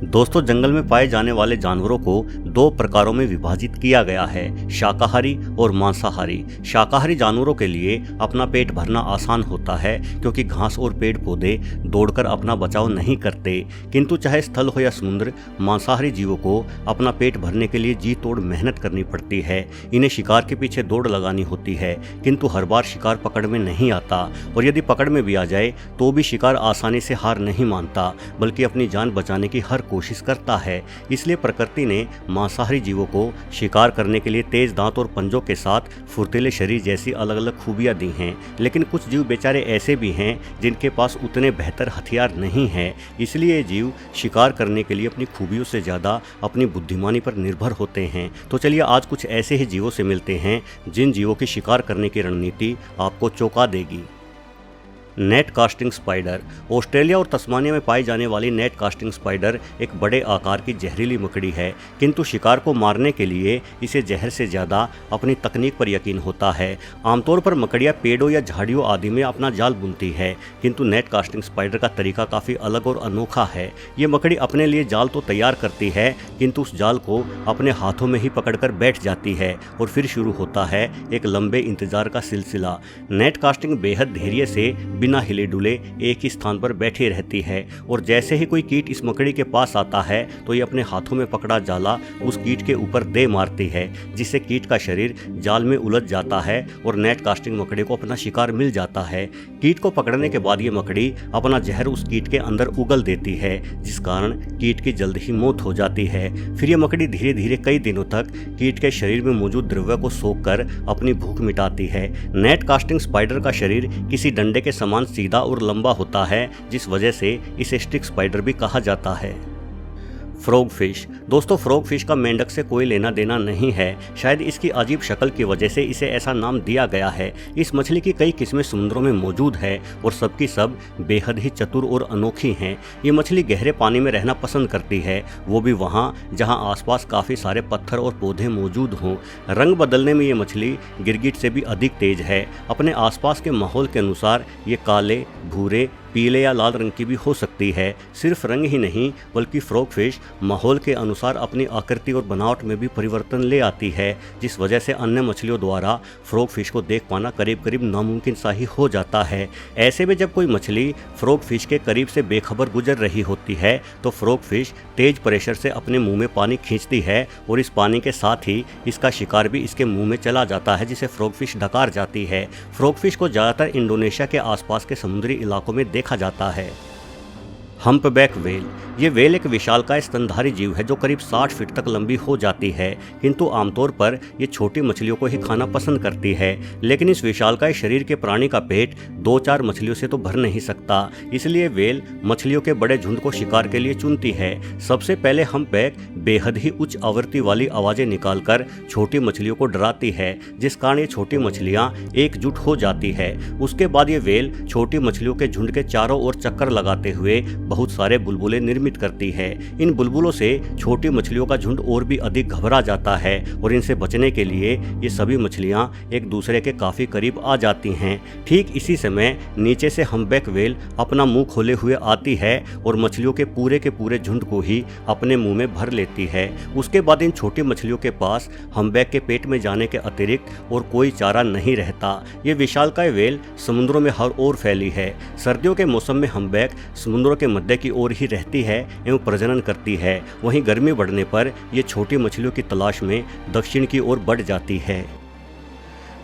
दोस्तों, जंगल में पाए जाने वाले जानवरों को दो प्रकारों में विभाजित किया गया है, शाकाहारी और मांसाहारी। शाकाहारी जानवरों के लिए अपना पेट भरना आसान होता है क्योंकि घास और पेड़ पौधे दौड़कर अपना बचाव नहीं करते, किंतु चाहे स्थल हो या समुद्र, मांसाहारी जीवों को अपना पेट भरने के लिए जी तोड़ मेहनत करनी पड़ती है। इन्हें शिकार के पीछे दौड़ लगानी होती है, किंतु हर बार शिकार पकड़ में नहीं आता, और यदि पकड़ में भी आ जाए तो भी शिकार आसानी से हार नहीं मानता, बल्कि अपनी जान बचाने की हर कोशिश करता है। इसलिए प्रकृति ने मांसाहारी जीवों को शिकार करने के लिए तेज दांत और पंजों के साथ फुर्तीले शरीर जैसी अलग अलग खूबियां दी हैं। लेकिन कुछ जीव बेचारे ऐसे भी हैं जिनके पास उतने बेहतर हथियार नहीं हैं। इसलिए ये जीव शिकार करने के लिए अपनी खूबियों से ज़्यादा अपनी बुद्धिमानी पर निर्भर होते हैं। तो चलिए आज कुछ ऐसे ही जीवों से मिलते हैं जिन जीवों की शिकार करने की रणनीति आपको चौंका देगी। Net casting spider. ऑस्ट्रेलिया और तस्मानिया में पाई जाने वाली नेट कास्टिंग स्पाइडर एक बड़े आकार की जहरीली मकड़ी है, किंतु शिकार को मारने के लिए इसे जहर से ज़्यादा अपनी तकनीक पर यकीन होता है। आमतौर पर मकड़ियाँ पेड़ों या झाड़ियों आदि में अपना जाल बुनती है, किंतु नेट कास्टिंग स्पाइडर का तरीका काफ़ी अलग और अनोखा है। ये मकड़ी अपने लिए जाल तो तैयार करती है, किंतु उस जाल को अपने हाथों में ही पकड़कर बैठ जाती है और फिर शुरू होता है एक लंबे इंतजार का सिलसिला। नेट कास्टिंग बेहद धैर्य से बिना हिले डुले एक ही स्थान पर बैठी रहती है, और जैसे ही कोई कीट इस मकड़ी के पास आता है तो ये अपने हाथों में पकड़ा जाला उस कीट के ऊपर दे मारती है, जिससे कीट का शरीर जाल में उलझ जाता है और नेट कास्टिंग मकड़ी को अपना शिकार मिल जाता है। कीट को पकड़ने के बाद ये मकड़ी अपना जहर उस कीट के अंदर उगल देती है, जिस कारण कीट की जल्द ही मौत हो जाती है। फिर ये मकड़ी धीरे धीरे कई दिनों तक कीट के शरीर में मौजूद द्रव्य को सोख कर अपनी भूख मिटाती है। नेट कास्टिंग स्पाइडर का शरीर किसी डंडे के समान सीधा और लंबा होता है, जिस वजह से इसे स्टिक स्पाइडर भी कहा जाता है। Frog fish. दोस्तों, फ्रॉग फिश का मेंढक से कोई लेना देना नहीं है, शायद इसकी अजीब शक्ल की वजह से इसे ऐसा नाम दिया गया है। इस मछली की कई किस्में समुद्रों में मौजूद है और सबकी सब बेहद ही चतुर और अनोखी हैं। ये मछली गहरे पानी में रहना पसंद करती है, वो भी वहाँ जहाँ आसपास काफ़ी सारे पत्थर और पौधे मौजूद हों। रंग बदलने में ये मछली गिरगिट से भी अधिक तेज है। अपने आसपास के माहौल के अनुसार ये काले, भूरे, पीले या लाल रंग की भी हो सकती है। सिर्फ रंग ही नहीं, बल्कि फ्रॉग फिश माहौल के अनुसार अपनी आकृति और बनावट में भी परिवर्तन ले आती है, जिस वजह से अन्य मछलियों द्वारा फ्रॉग फिश को देख पाना करीब करीब नामुमकिन सा ही हो जाता है। ऐसे में जब कोई मछली फ्रॉग फिश के करीब से बेखबर गुजर रही होती है तो फ्रॉग फिश तेज प्रेशर से अपने मुंह में पानी खींचती है और इस पानी के साथ ही इसका शिकार भी इसके मुंह में चला जाता है, जिसे फ्रॉग फिश डकार जाती है। फ्रॉग फिश को ज़्यादातर इंडोनेशिया के आसपास के समुद्री इलाकों में देखा जाता है। Humpback whale. ये व्हेल एक विशालकाय स्तनधारी जीव है जो करीब 60 फीट तक लंबी हो जाती है, किंतु आमतौर पर ये छोटी मछलियों को ही खाना पसंद करती है। लेकिन इस विशालकाय शरीर के प्राणी का पेट 2-4 मछलियों से तो भर नहीं सकता, इसलिए व्हेल मछलियों के बड़े झुंड को शिकार के लिए चुनती है। सबसे पहले हम्पबैक बेहद ही उच्च आवृत्ति वाली आवाज़ें निकालकर छोटी मछलियों को डराती है, जिस कारण ये छोटी मछलियाँ एकजुट हो जाती है। उसके बाद ये व्हेल छोटी मछलियों के झुंड के चारों ओर चक्कर लगाते हुए बहुत सारे बुलबुले निर्मित करती है। इन बुलबुलों से छोटी मछलियों का झुंड और भी अधिक घबरा जाता है और इनसे बचने के लिए ये सभी मछलियां एक दूसरे के काफी करीब आ जाती हैं। ठीक इसी समय नीचे से हम्पबैक व्हेल अपना मुंह खोले हुए आती है और मछलियों के पूरे झुंड को ही अपने मुंह में भर लेती है। उसके बाद इन छोटी मछलियों के पास हम्पबैक के पेट में जाने के अतिरिक्त और कोई चारा नहीं रहता। ये विशालकाय व्हेल समुद्रों में हर ओर फैली है। सर्दियों के मौसम में हम्पबैक समुद्रों के मध्य की ओर ही रहती है एवं प्रजनन करती है। वहीं गर्मी बढ़ने पर ये छोटी मछलियों की तलाश में दक्षिण की ओर बढ़ जाती है।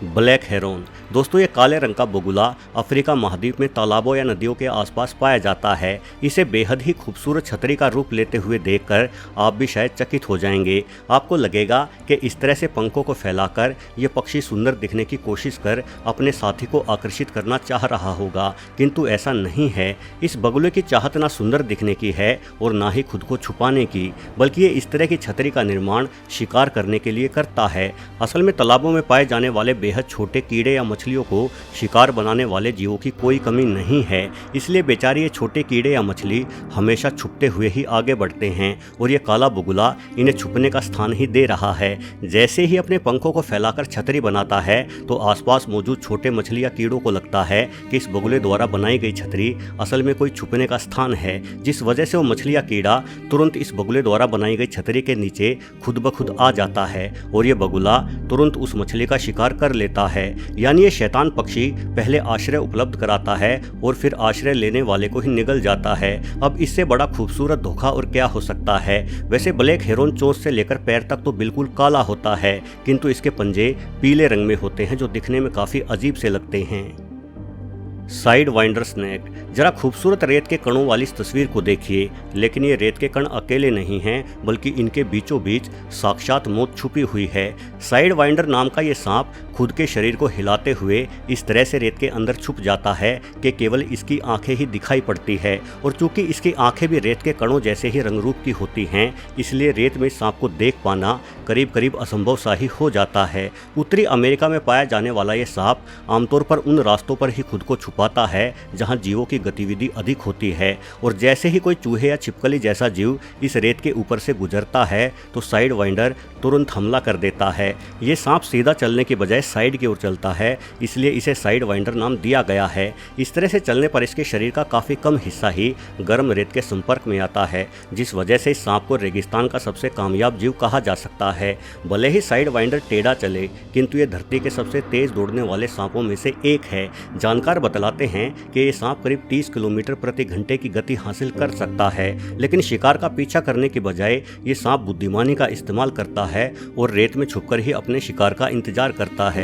Black Heron. दोस्तों, ये काले रंग का बगुला अफ्रीका महाद्वीप में तालाबों या नदियों के आसपास पाया जाता है। इसे बेहद ही खूबसूरत छतरी का रूप लेते हुए देखकर आप भी शायद चकित हो जाएंगे। आपको लगेगा कि इस तरह से पंखों को फैलाकर ये पक्षी सुंदर दिखने की कोशिश कर अपने साथी को आकर्षित करना चाह रहा होगा, किंतु ऐसा नहीं है। इस बगुले की चाहत ना सुंदर दिखने की है और ना ही खुद को छुपाने की, बल्कि ये इस तरह की छतरी का निर्माण शिकार करने के लिए करता है। असल में तालाबों में पाए जाने वाले बेहद छोटे कीड़े या मछलियों को शिकार बनाने वाले जीवों की कोई कमी नहीं है, इसलिए बेचारे ये छोटे कीड़े या मछली हमेशा छुपते हुए ही आगे बढ़ते हैं और ये काला बुगुला इन्हें छुपने का स्थान ही दे रहा है। जैसे ही अपने पंखों को फैलाकर छतरी बनाता है तो आसपास मौजूद छोटे मछली या कीड़ों को लगता है कि इस बगुले द्वारा बनाई गई छतरी असल में कोई छुपने का स्थान है, जिस वजह से वो मछली या कीड़ा तुरंत इस बगुले द्वारा बनाई गई छतरी के नीचे खुद ब खुद आ जाता है और ये बगुला तुरंत उस मछली का शिकार कर लेता है। यानी ये शैतान पक्षी पहले आश्रय उपलब्ध कराता है और फिर आश्रय लेने वाले को ही निगल जाता है। अब इससे बड़ा खूबसूरत धोखा और क्या हो सकता है। वैसे ब्लैक हेरोन चोंच से लेकर पैर तक तो बिल्कुल काला होता है, किंतु इसके पंजे पीले रंग में होते हैं जो दिखने में काफी अजीब से लगते हैं। Side winder snake. जरा खूबसूरत रेत के कणों वाली इस तस्वीर को देखिए, लेकिन ये रेत के कण अकेले नहीं हैं बल्कि इनके बीचों बीच साक्षात मौत छुपी हुई है। साइड वाइंडर नाम का ये सांप खुद के शरीर को हिलाते हुए इस तरह से रेत के अंदर छुप जाता है कि केवल इसकी आंखें ही दिखाई पड़ती है और चूंकि इसकी आंखें भी रेत के कणों जैसे ही रंग रूप की होती हैं, इसलिए रेत में सांप को देख पाना करीब करीब असंभव सा ही हो जाता है। उत्तरी अमेरिका में पाया जाने वाला ये सांप आमतौर पर उन रास्तों पर ही खुद को छुपाता है जहां जीवों की गतिविधि अधिक होती है और जैसे ही कोई चूहे या छिपकली जैसा जीव इस रेत के ऊपर से गुजरता है तो साइड वाइंडर तुरंत हमला कर देता है। ये सांप सीधा चलने के बजाय साइड की ओर चलता है, इसलिए इसे साइड वाइंडर नाम दिया गया है। इस तरह से चलने पर इसके शरीर का काफ़ी कम हिस्सा ही गर्म रेत के संपर्क में आता है, जिस वजह से इस सांप को रेगिस्तान का सबसे कामयाब जीव कहा जा सकता है। भले ही साइड वाइंडर टेढ़ा चले, किंतु ये धरती के सबसे तेज दौड़ने वाले सांपों में से एक है। जानकार बतलाते हैं कि ये सांप करीब 30 किलोमीटर प्रति घंटे की गति हासिल कर सकता है, लेकिन शिकार का पीछा करने की बजाय ये सांप बुद्धिमानी का इस्तेमाल करता है और रेत में छुपकर ही अपने शिकार का इंतजार करता है।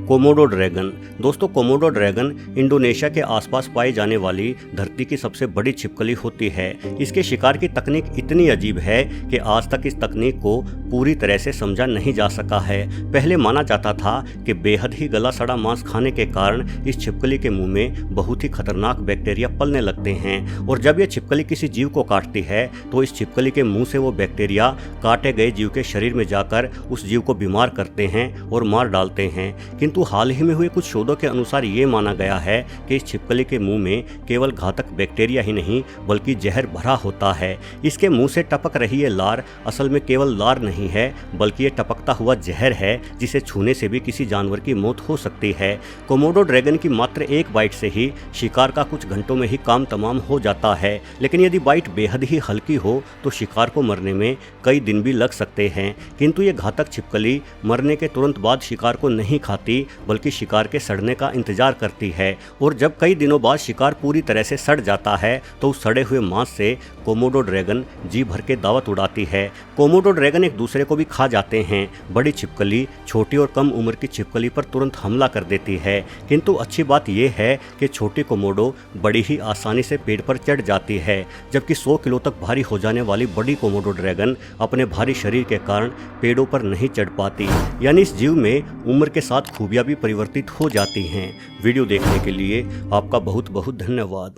Komodo dragon. दोस्तों, कोमोडो ड्रैगन इंडोनेशिया के आसपास पाई जाने वाली धरती की सबसे बड़ी छिपकली होती है। इसके शिकार की तकनीक इतनी अजीब है कि आज तक इस तकनीक को पूरी तरह से समझा नहीं जा सका है। पहले माना जाता था कि बेहद ही गला सड़ा मांस खाने के कारण इस छिपकली के मुंह में बहुत ही खतरनाक बैक्टीरिया पलने लगते हैं और जब यह छिपकली किसी जीव को काटती है तो इस छिपकली के मुंह से वो बैक्टीरिया काटे गए जीव के शरीर में जाकर उस जीव को बीमार करते हैं और मार डालते हैं। किंतु हाल ही में हुए कुछ शोधों के अनुसार ये माना गया है कि इस छिपकली के मुंह में केवल घातक बैक्टीरिया ही नहीं बल्कि जहर भरा होता है। इसके मुंह से टपक रही ये लार असल में केवल लार नहीं है बल्कि ये टपकता हुआ जहर है, जिसे छूने से भी किसी जानवर की मौत हो सकती है। कोमोडो ड्रैगन की मात्र एक बाइट से ही शिकार का कुछ घंटों में ही काम तमाम हो जाता है, लेकिन यदि बाइट बेहद ही हल्की हो तो शिकार को मरने में कई दिन भी लग सकते हैं। किंतु ये घातक छिपकली मरने के तुरंत बाद शिकार को नहीं खाती बल्कि शिकार के सड़ने का इंतजार करती है और जब कई दिनों बाद शिकार पूरी तरह से सड़ जाता है तो उस सड़े हुए मांस से कोमोडो ड्रैगन जी भर के दावत उड़ाती है। कोमोडो ड्रैगन एक दूसरे को भी खा जाते हैं। बड़ी छिपकली छोटी और कम उम्र की छिपकली पर तुरंत हमला कर देती है, किंतु अच्छी बात यह है कि छोटी कोमोडो बड़ी ही आसानी से पेड़ पर चढ़ जाती है, जबकि 100 किलो तक भारी हो जाने वाली बड़ी कोमोडो ड्रैगन अपने भारी शरीर के कारण पेड़ों पर नहीं चढ़ पाती। यानी इस जीव में उम्र के साथ खूबियां भी परिवर्तित हो जाती हैं। वीडियो देखने के लिए आपका बहुत बहुत धन्यवाद।